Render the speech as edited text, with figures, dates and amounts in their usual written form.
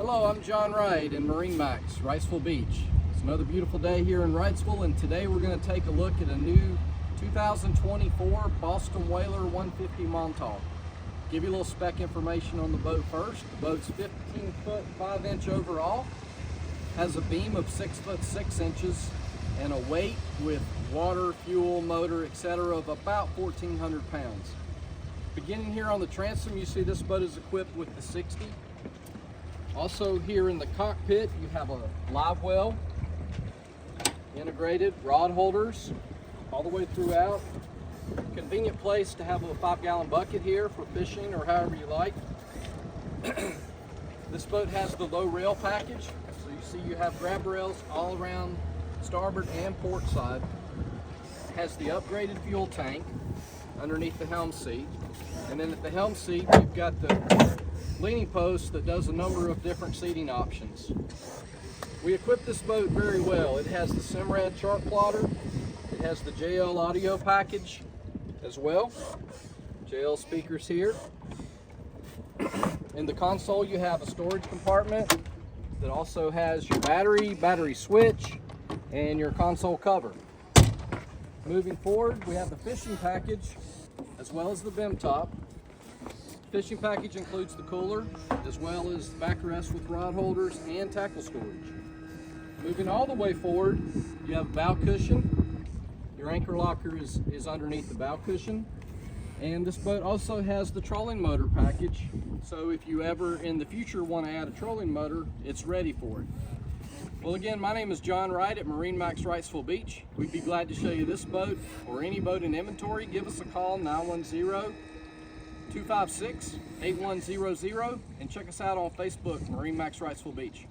Hello, I'm John Wright in MarineMax Wrightsville Beach. It's another beautiful day here in Wrightsville, and today we're going to take a look at a new 2024 Boston Whaler 150 Montauk. Give you a little spec information on the boat first. The boat's 15 foot 5 inch overall, has a beam of 6 foot 6 inches, and a weight with water, fuel, motor, etc. of about 1,400 pounds. Beginning here on the transom, you see this boat is equipped with the 60. Also here in the cockpit, you have a live well, integrated rod holders all the way throughout. Convenient place to have a 5-gallon bucket here for fishing or however you like. This boat has the low rail package, so you see you have grab rails all around starboard and port side. It has the upgraded fuel tank underneath the helm seat, and then at the helm seat you've got the leaning post that does a number of different seating options. We equipped this boat very well. It has the Simrad chart plotter, it has the JL audio package as well, JL speakers here. In the console you have a storage compartment that also has your battery switch, and your console cover. Moving forward, we have the fishing package as well as the BIM top. Fishing package includes the cooler as well as backrest with rod holders and tackle storage. Moving all the way forward, you have a bow cushion. Your anchor locker is underneath the bow cushion. And this boat also has the trolling motor package, so if you ever in the future want to add a trolling motor, it's ready for it. Well, again, my name is John Wright at MarineMax Wrightsville Beach. We'd be glad to show you this boat or any boat in inventory. Give us a call, 910-256-8100, and check us out on Facebook, MarineMax Wrightsville Beach.